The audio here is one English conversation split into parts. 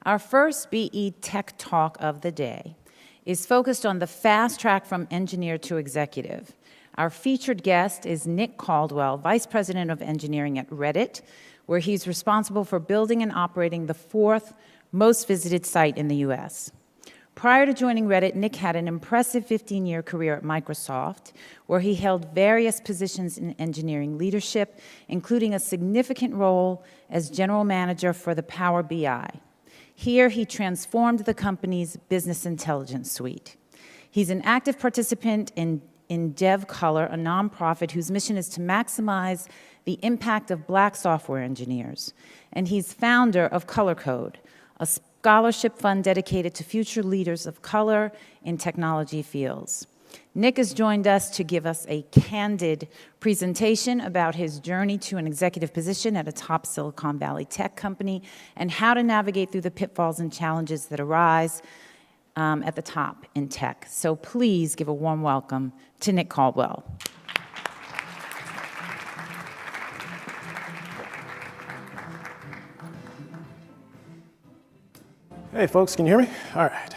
Our first BE Tech Talk of the day is focused on the fast track from engineer to executive. Our featured guest is Nick Caldwell, Vice President of Engineering at Reddit, where he's responsible for building and operating the 4th most visited site in the US. Prior to joining Reddit, Nick had an impressive 15-year career at Microsoft, where he held various positions in engineering leadership, including a significant role as general manager for the Power BI. Here, he transformed the company's business intelligence suite. He's an active participant in DevColor, a nonprofit whose mission is to maximize the impact of Black software engineers. And he's founder of Color Code, a scholarship fund dedicated to future leaders of color in technology fields. Nick has joined us to give us a candid presentation about his journey to an executive position at a top Silicon Valley tech company and how to navigate through the pitfalls and challenges that arise at the top in tech. So please give a warm welcome to Nick Caldwell. Hey folks, can you hear me? All right.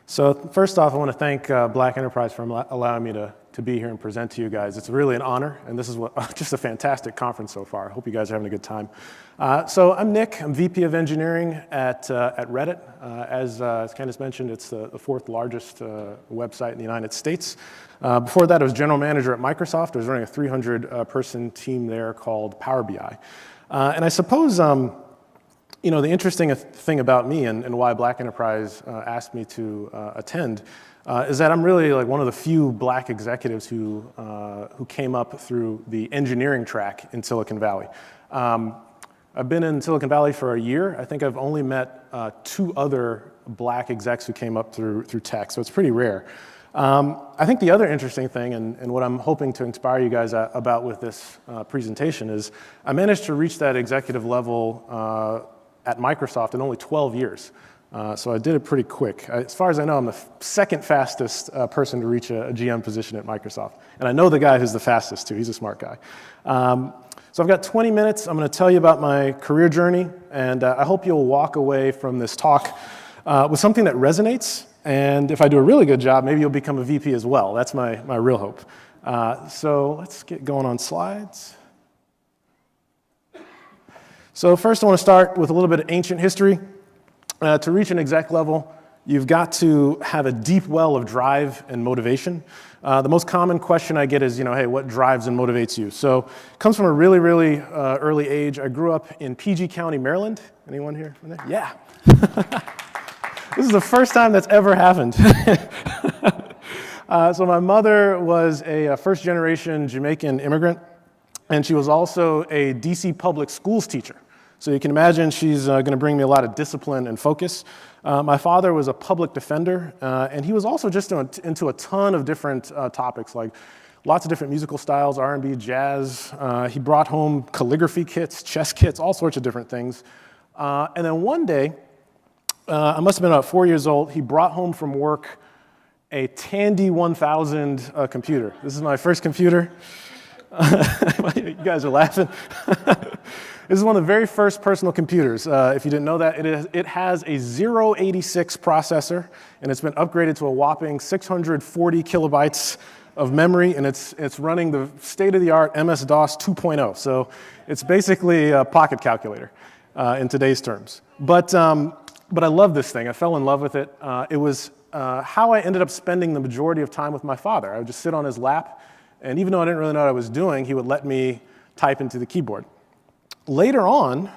So first off, I want to thank Black Enterprise for allowing me to be here and present to you guys. It's really an honor, and this is just a fantastic conference so far. I hope you guys are having a good time. So I'm Nick. I'm VP of Engineering at Reddit. As Candace mentioned, it's the 4th largest website in the United States. Before that, I was general manager at Microsoft. I was running a 300-person team there called Power BI. And I suppose you know, the interesting thing about me and why Black Enterprise asked me to attend is that I'm really like one of the few Black executives who came up through the engineering track in Silicon Valley. I've been in Silicon Valley for a year. I think I've only met 2 other Black execs who came up through tech, so it's pretty rare. I think the other interesting thing, and what I'm hoping to inspire you guys about with this presentation, is I managed to reach that executive level at Microsoft in only 12 years. So I did it pretty quick. As far as I know, I'm the second fastest person to reach a GM position at Microsoft. And I know the guy who's the fastest too. He's a smart guy. So I've got 20 minutes. I'm going to tell you about my career journey, and I hope you'll walk away from this talk with something that resonates. And if I do a really good job, maybe you'll become a VP as well. That's my real hope. So let's get going on slides. So first I want to start with a little bit of ancient history. To reach an exec level, you've got to have a deep well of drive and motivation. The most common question I get is, hey, what drives and motivates you? So it comes from a really, really early age. I grew up in PG County, Maryland. Anyone here from there? Yeah. This is the first time that's ever happened. So my mother was a first-generation Jamaican immigrant, and she was also a DC public schools teacher. So you can imagine she's going to bring me a lot of discipline and focus. My father was a public defender, and he was also just into a ton of different topics, like lots of different musical styles, R&B, jazz. He brought home calligraphy kits, chess kits, all sorts of different things. And then one day, I must have been about 4 years old, he brought home from work a Tandy 1000 computer. This is my first computer. You guys are laughing. This is one of the very first personal computers. If you didn't know that, it has a 086 processor, and it's been upgraded to a whopping 640 kilobytes of memory, and it's running the state-of-the-art MS-DOS 2.0. So it's basically a pocket calculator in today's terms. But I love this thing. I fell in love with it. It was how I ended up spending the majority of time with my father. I would just sit on his lap, and even though I didn't really know what I was doing, he would let me type into the keyboard. Later on,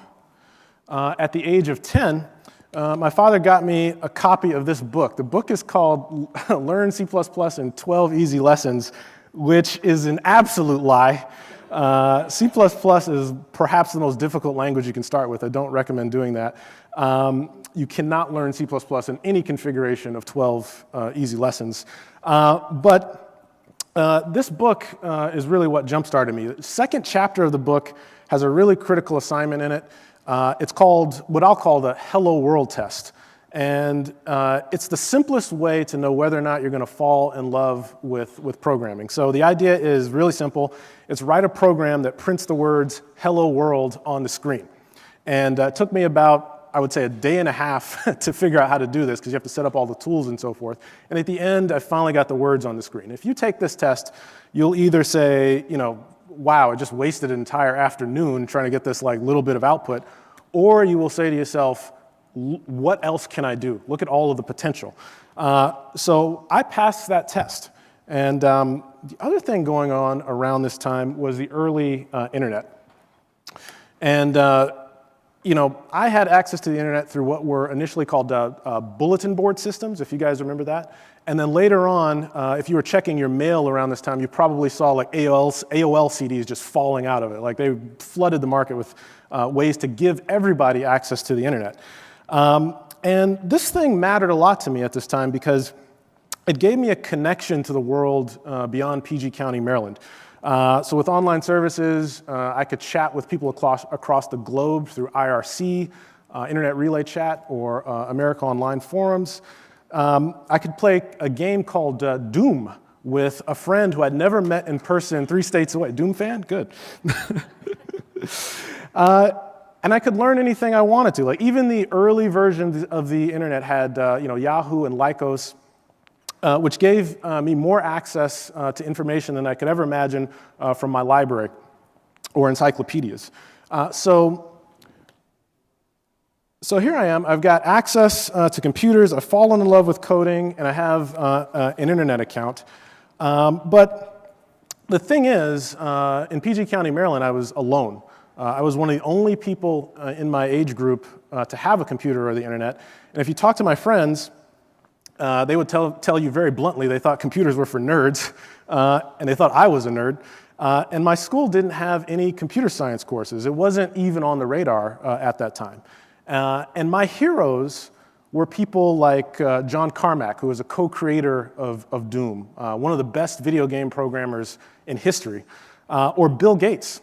at the age of 10, my father got me a copy of this book. The book is called Learn C++ in 12 Easy Lessons, which is an absolute lie. C++ is perhaps the most difficult language you can start with. I don't recommend doing that. You cannot learn C++ in any configuration of 12 easy lessons. But this book is really what jump-started me. The second chapter of the book has a really critical assignment in it. It's called what I'll call the Hello World test. And it's the simplest way to know whether or not you're going to fall in love with programming. So the idea is really simple. It's write a program that prints the words Hello World on the screen. And it took me about I would say, a day and a half to figure out how to do this because you have to set up all the tools and so forth. And at the end, I finally got the words on the screen. If you take this test, you'll either say, wow, I just wasted an entire afternoon trying to get this like little bit of output, or you will say to yourself, what else can I do? Look at all of the potential. So I passed that test. And the other thing going on around this time was the early internet. And I had access to the internet through what were initially called bulletin board systems, if you guys remember that. And then later on, if you were checking your mail around this time, you probably saw like AOL CDs just falling out of it. Like they flooded the market with ways to give everybody access to the internet. And this thing mattered a lot to me at this time because it gave me a connection to the world beyond PG County, Maryland. So with online services, I could chat with people across the globe through IRC, Internet Relay Chat, or America Online Forums. I could play a game called Doom with a friend who I'd never met in person 3 states away. Doom fan? Good. And I could learn anything I wanted to. Like even the early versions of the internet had Yahoo and Lycos, which gave me more access to information than I could ever imagine from my library or encyclopedias. So here I am. I've got access to computers. I've fallen in love with coding, and I have an internet account. But the thing is, in PG County, Maryland, I was alone. I was one of the only people in my age group to have a computer or the internet. And if you talk to my friends, they would tell you very bluntly they thought computers were for nerds, and they thought I was a nerd. And my school didn't have any computer science courses. It wasn't even on the radar at that time. And my heroes were people like John Carmack, who was a co-creator of Doom, one of the best video game programmers in history, or Bill Gates,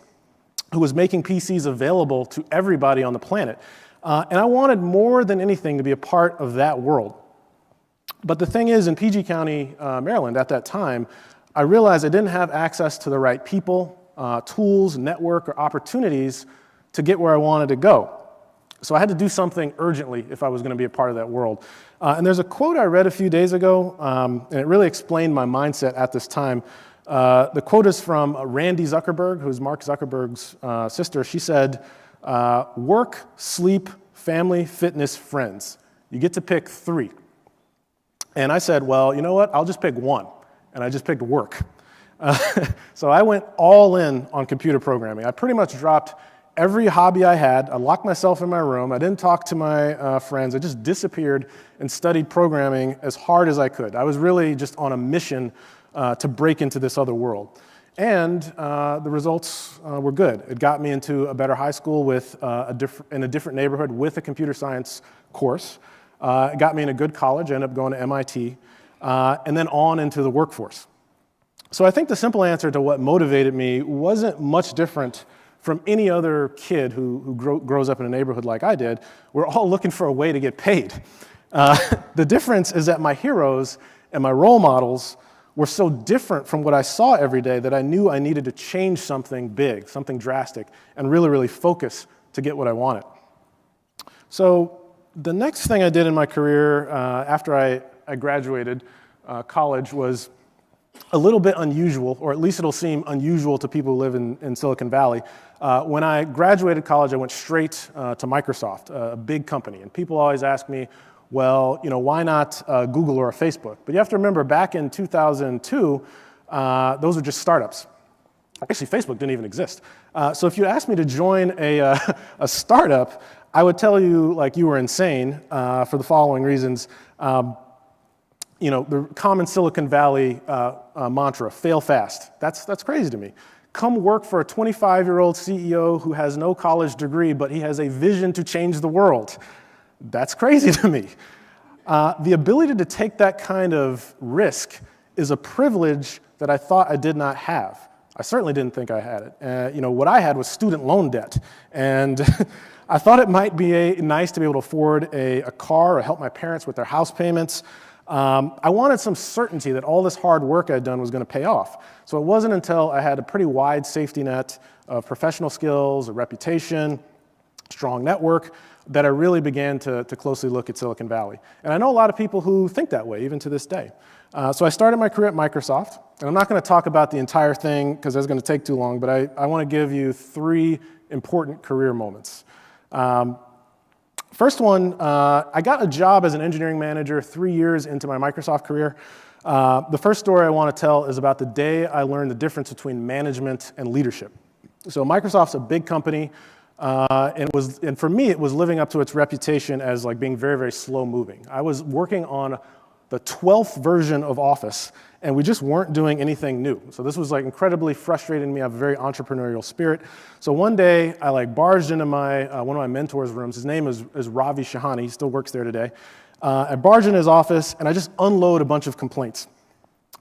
who was making PCs available to everybody on the planet. And I wanted more than anything to be a part of that world. But the thing is, in PG County, Maryland, at that time, I realized I didn't have access to the right people, tools, network, or opportunities to get where I wanted to go. So I had to do something urgently if I was going to be a part of that world. And there's a quote I read a few days ago, and it really explained my mindset at this time. The quote is from Randy Zuckerberg, who's Mark Zuckerberg's sister. She said, work, sleep, family, fitness, friends. You get to pick 3. And I said, well, you know what? I'll just pick 1. And I just picked work. So I went all in on computer programming. I pretty much dropped every hobby I had. I locked myself in my room. I didn't talk to my friends. I just disappeared and studied programming as hard as I could. I was really just on a mission to break into this other world. And the results were good. It got me into a better high school in a different neighborhood with a computer science course. It got me in a good college. I ended up going to MIT, and then on into the workforce. So I think the simple answer to what motivated me wasn't much different from any other kid who grows up in a neighborhood like I did. We're all looking for a way to get paid. The difference is that my heroes and my role models were so different from what I saw every day that I knew I needed to change something big, something drastic, and really, really focus to get what I wanted. So the next thing I did in my career after I graduated college was a little bit unusual, or at least it'll seem unusual to people who live in Silicon Valley. When I graduated college, I went straight to Microsoft, a big company. And people always ask me, well, why not Google or Facebook? But you have to remember, back in 2002, those were just startups. Actually, Facebook didn't even exist. So if you asked me to join a startup, I would tell you like you were insane for the following reasons. The common Silicon Valley mantra, fail fast. That's crazy to me. Come work for a 25-year-old CEO who has no college degree, but he has a vision to change the world. That's crazy to me. The ability to take that kind of risk is a privilege that I thought I did not have. I certainly didn't think I had it. What I had was student loan debt. And I thought it might be nice to be able to afford a car or help my parents with their house payments. I wanted some certainty that all this hard work I'd done was going to pay off. So it wasn't until I had a pretty wide safety net of professional skills, a reputation, strong network, that I really began to closely look at Silicon Valley. And I know a lot of people who think that way, even to this day. So I started my career at Microsoft, and I'm not going to talk about the entire thing because that's going to take too long, but I want to give you 3 important career moments. First one, I got a job as an engineering manager 3 years into my Microsoft career. The first story I want to tell is about the day I learned the difference between management and leadership. So Microsoft's a big company, and for me, it was living up to its reputation as like being very, very slow moving. I was working on the 12th version of Office, and we just weren't doing anything new. So this was like incredibly frustrating to me. I have a very entrepreneurial spirit. So one day, I like barged into my one of my mentors' rooms. His name is Ravi Shahani. He still works there today. I barged in his office, and I just unload a bunch of complaints.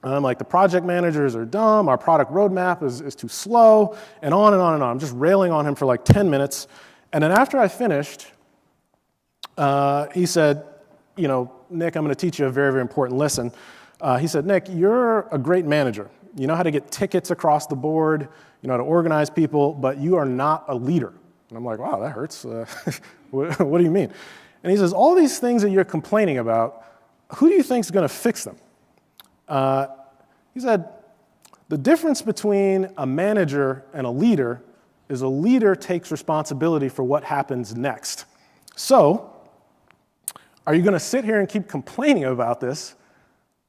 I'm like, the project managers are dumb, our product roadmap is too slow, and on and on and on. I'm just railing on him for like 10 minutes. And then after I finished, he said, you know, Nick, I'm going to teach you a very, very important lesson. He said, Nick, you're a great manager. You know how to get tickets across the board, you know how to organize people, but you are not a leader. And I'm like, wow, that hurts. What do you mean? And he says, all these things that you're complaining about, who do you think is going to fix them? He said, the difference between a manager and a leader is a leader takes responsibility for what happens next. So, are you going to sit here and keep complaining about this,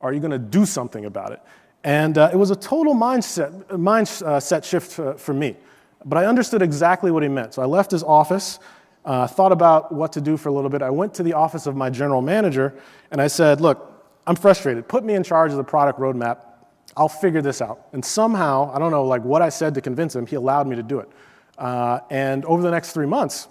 or are you going to do something about it? And it was a total mindset shift for me. But I understood exactly what he meant. So I left his office, thought about what to do for a little bit. I went to the office of my general manager, and I said, look, I'm frustrated. Put me in charge of the product roadmap. I'll figure this out. And somehow, I don't know like what I said to convince him, he allowed me to do it. And over the next 3 months,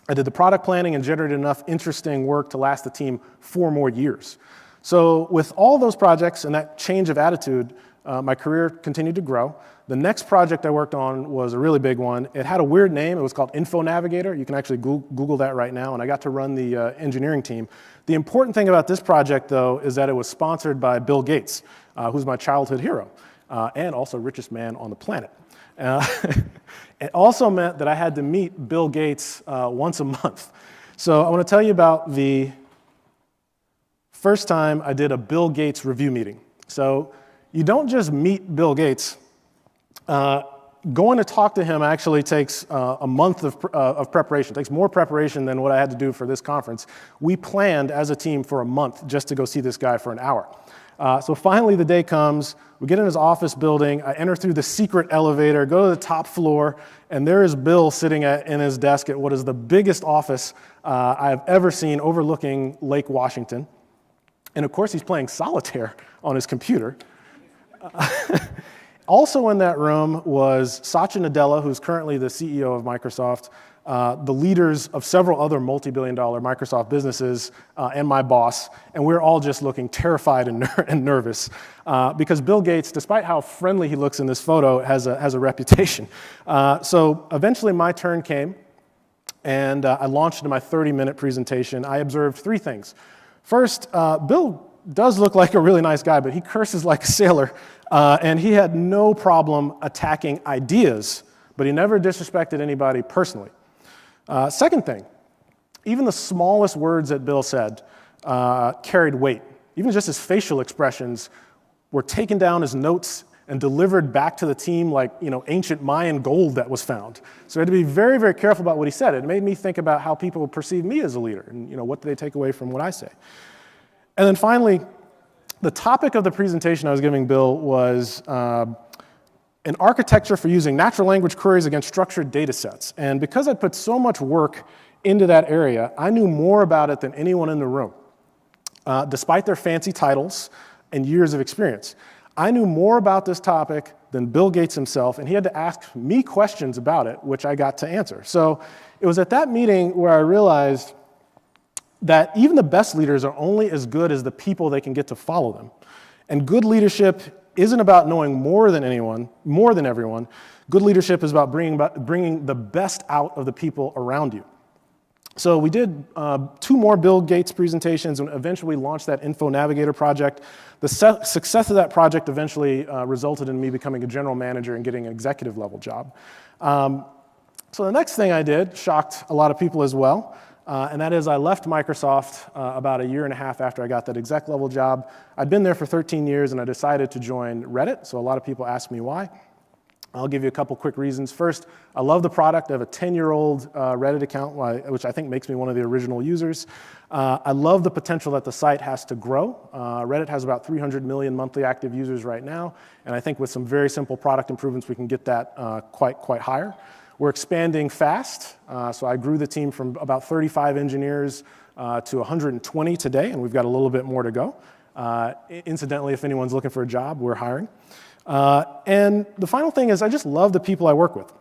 I did the product planning and generated enough interesting work to last the team 4 more years. So with all those projects and that change of attitude, my career continued to grow. The next project I worked on was a really big one. It had a weird name. It was called Info Navigator. You can actually Google that right now, and I got to run the engineering team. The important thing about this project, though, is that it was sponsored by Bill Gates, who's my childhood hero, and also richest man on the planet. It also meant that I had to meet Bill Gates once a month. So I want to tell you about the first time I did a Bill Gates review meeting. So you don't just meet Bill Gates. Going to talk to him actually takes a month of preparation. It takes more preparation than what I had to do for this conference. We planned as a team for a month just to go see this guy for an hour. So finally the day comes, we get in his office building, I enter through the secret elevator, go to the top floor, and there is Bill sitting in his desk at what is the biggest office I've ever seen overlooking Lake Washington. And of course he's playing solitaire on his computer. Also in that room was Satya Nadella, who's currently the CEO of Microsoft, the leaders of several other multi-billion-dollar Microsoft businesses, and my boss, and we're all just looking terrified and nervous because Bill Gates, despite how friendly he looks in this photo, has a reputation. So eventually my turn came, and I launched into my 30-minute presentation. I observed 3 things. First, Bill does look like a really nice guy, but he curses like a sailor, and he had no problem attacking ideas, but he never disrespected anybody personally. Second thing, even the smallest words that Bill said carried weight. Even just his facial expressions were taken down as notes and delivered back to the team like, you know, ancient Mayan gold that was found. So I had to be very, very careful about what he said. It made me think about how people perceive me as a leader and, you know, what do they take away from what I say. And then finally, the topic of the presentation I was giving Bill was an architecture for using natural language queries against structured data sets. And because I put so much work into that area, I knew more about it than anyone in the room, despite their fancy titles and years of experience. I knew more about this topic than Bill Gates himself, and he had to ask me questions about it, which I got to answer. So it was at that meeting where I realized that even the best leaders are only as good as the people they can get to follow them. And good leadership isn't about knowing more than everyone. Good leadership is about bringing the best out of the people around you. So we did 2 more Bill Gates presentations and eventually launched that Info Navigator project. The success of that project eventually resulted in me becoming a general manager and getting an executive level job. So the next thing I did shocked a lot of people as well. and that is I left Microsoft about a year and a half after I got that exec level job. I'd been there for 13 years, and I decided to join Reddit, so a lot of people ask me why. I'll give you a couple quick reasons. First, I love the product. I have a 10-year-old Reddit account, which I think makes me one of the original users. I love the potential that the site has to grow. Reddit has about 300 million monthly active users right now, and I think with some very simple product improvements, we can get that quite higher. We're expanding fast, so I grew the team from about 35 engineers to 120 today, and we've got a little bit more to go. Incidentally, if anyone's looking for a job, we're hiring. And the final thing is I just love the people I work with,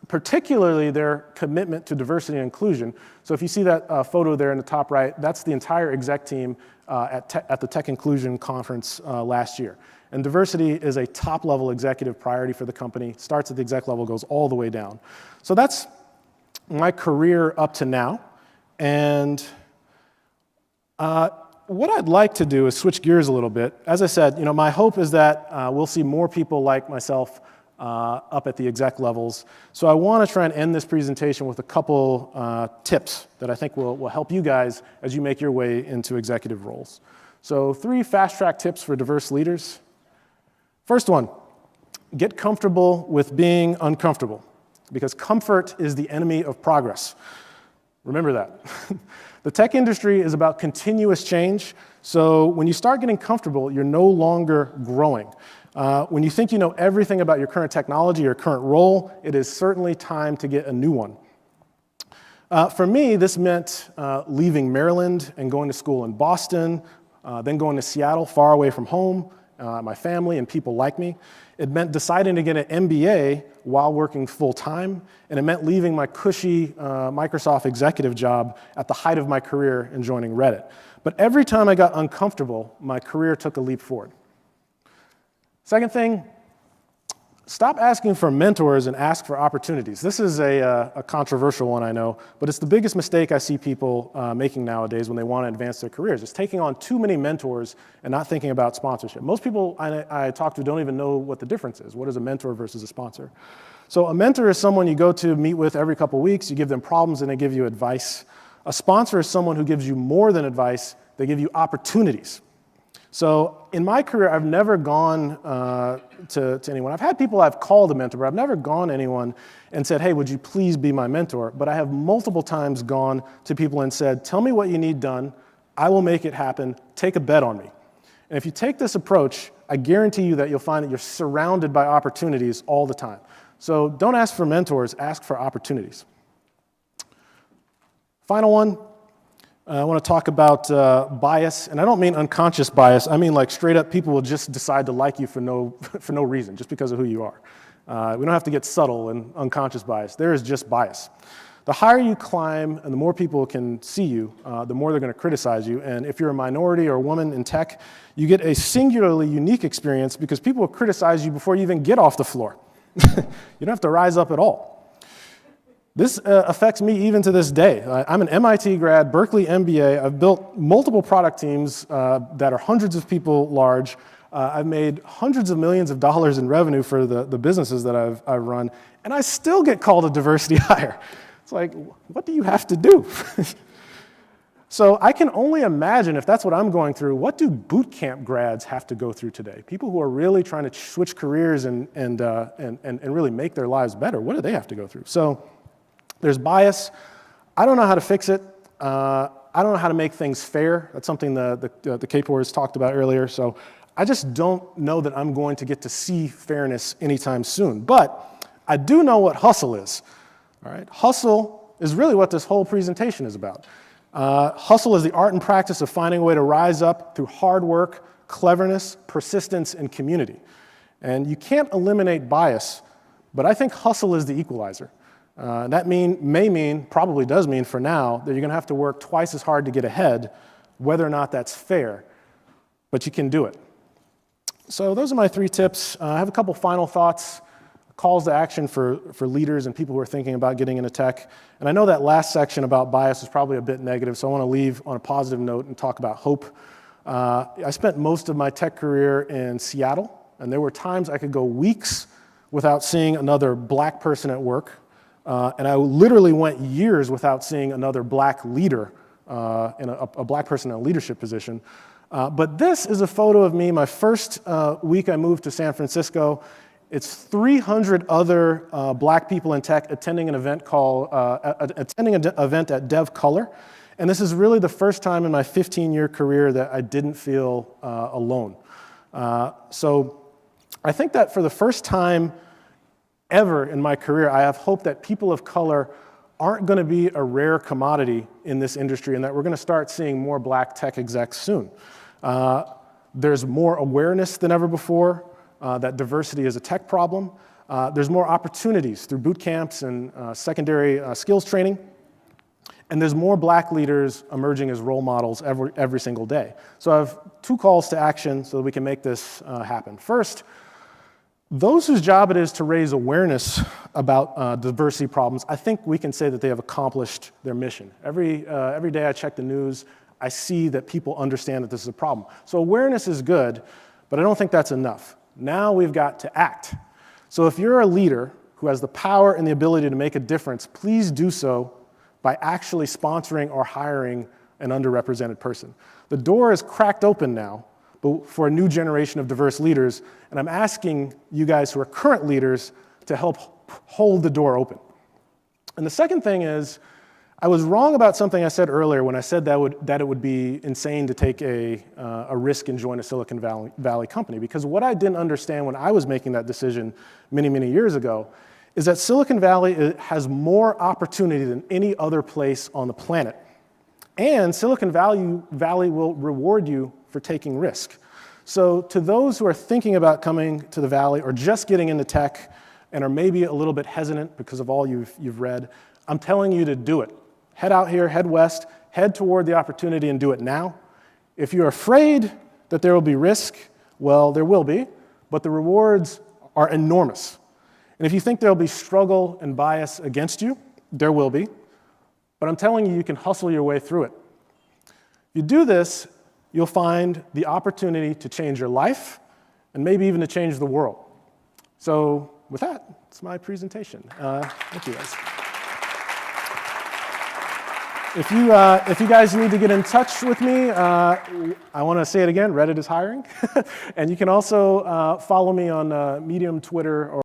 particularly their commitment to diversity and inclusion. So if you see that photo there in the top right, that's the entire exec team at the Tech Inclusion Conference last year. And diversity is a top-level executive priority for the company. Starts at the exec level, goes all the way down. So that's my career up to now. And what I'd like to do is switch gears a little bit. As I said, my hope is that we'll see more people like myself up at the exec levels. So I want to try and end this presentation with a couple tips that I think will help you guys as you make your way into executive roles. So 3 fast-track tips for diverse leaders. First one, get comfortable with being uncomfortable, because comfort is the enemy of progress. Remember that. The tech industry is about continuous change, so when you start getting comfortable, you're no longer growing. When you think you know everything about your current technology or current role, it is certainly time to get a new one. For me, this meant leaving Maryland and going to school in Boston, then going to Seattle, far away from home, my family and people like me. It meant deciding to get an MBA while working full-time, and it meant leaving my cushy Microsoft executive job at the height of my career and joining Reddit. But every time I got uncomfortable, my career took a leap forward. Second thing, stop asking for mentors and ask for opportunities. This is a controversial one, I know, but it's the biggest mistake I see people making nowadays when they want to advance their careers. It's taking on too many mentors and not thinking about sponsorship. Most people I talk to don't even know what the difference is. What is a mentor versus a sponsor? So a mentor is someone you go to meet with every couple weeks, you give them problems and they give you advice. A sponsor is someone who gives you more than advice, they give you opportunities. So in my career, I've never gone to anyone. I've had people I've called a mentor, but I've never gone to anyone and said, hey, would you please be my mentor? But I have multiple times gone to people and said, tell me what you need done. I will make it happen. Take a bet on me. And if you take this approach, I guarantee you that you'll find that you're surrounded by opportunities all the time. So don't ask for mentors, ask for opportunities. Final one. I want to talk about bias, and I don't mean unconscious bias. I mean like straight up people will just decide to like you for no reason, just because of who you are. We don't have to get subtle and unconscious bias. There is just bias. The higher you climb and the more people can see you, the more they're going to criticize you. And if you're a minority or a woman in tech, you get a singularly unique experience because people will criticize you before you even get off the floor. You don't have to rise up at all. This affects me even to this day. I'm an MIT grad, Berkeley MBA. I've built multiple product teams that are hundreds of people large. I've made hundreds of millions of dollars in revenue for the businesses that I've run, and I still get called a diversity hire. It's like, what do you have to do? So I can only imagine if that's what I'm going through, what do boot camp grads have to go through today? People who are really trying to switch careers and really make their lives better, what do they have to go through? So there's bias. I don't know how to fix it. I don't know how to make things fair. That's something the K-Pors talked about earlier. So I just don't know that I'm going to get to see fairness anytime soon. But I do know what hustle is. All right? Hustle is really what this whole presentation is about. Hustle is the art and practice of finding a way to rise up through hard work, cleverness, persistence, and community. And you can't eliminate bias, but I think hustle is the equalizer. That probably does mean for now, that you're going to have to work twice as hard to get ahead, whether or not that's fair, but you can do it. So those are my 3 tips. I have a couple final thoughts, calls to action for leaders and people who are thinking about getting into tech. And I know that last section about bias is probably a bit negative, so I want to leave on a positive note and talk about hope. I spent most of my tech career in Seattle, and there were times I could go weeks without seeing another black person at work. And I literally went years without seeing another black leader, a black person in a leadership position. But this is a photo of me my first week I moved to San Francisco. It's 300 other black people in tech attending an event at Dev Color. And this is really the first time in my 15-year career that I didn't feel alone. So I think that for the first time ever in my career, I have hope that people of color aren't going to be a rare commodity in this industry and that we're going to start seeing more black tech execs soon. There's more awareness than ever before that diversity is a tech problem. There's more opportunities through boot camps and secondary skills training. And there's more black leaders emerging as role models every single day. So I have 2 calls to action so that we can make this happen. First, those whose job it is to raise awareness about diversity problems, I think we can say that they have accomplished their mission. Every day I check the news, I see that people understand that this is a problem. So awareness is good, but I don't think that's enough. Now we've got to act. So if you're a leader who has the power and the ability to make a difference, please do so by actually sponsoring or hiring an underrepresented person. The door is cracked open now for a new generation of diverse leaders, and I'm asking you guys who are current leaders to help hold the door open. And the second thing is, I was wrong about something I said earlier when I said that it would be insane to take a risk and join a Silicon Valley company, because what I didn't understand when I was making that decision many, many years ago is that Silicon Valley has more opportunity than any other place on the planet. And Silicon Valley will reward you for taking risk. So to those who are thinking about coming to the Valley or just getting into tech and are maybe a little bit hesitant because of all you've read, I'm telling you to do it. Head out here, head west, head toward the opportunity and do it now. If you're afraid that there will be risk, well, there will be, but the rewards are enormous. And if you think there'll be struggle and bias against you, there will be. But I'm telling you, you can hustle your way through it. If you do this, you'll find the opportunity to change your life and maybe even to change the world. So with that, it's my presentation. Thank you guys. If you guys need to get in touch with me, I want to say it again, Reddit is hiring. And you can also follow me on Medium, Twitter, or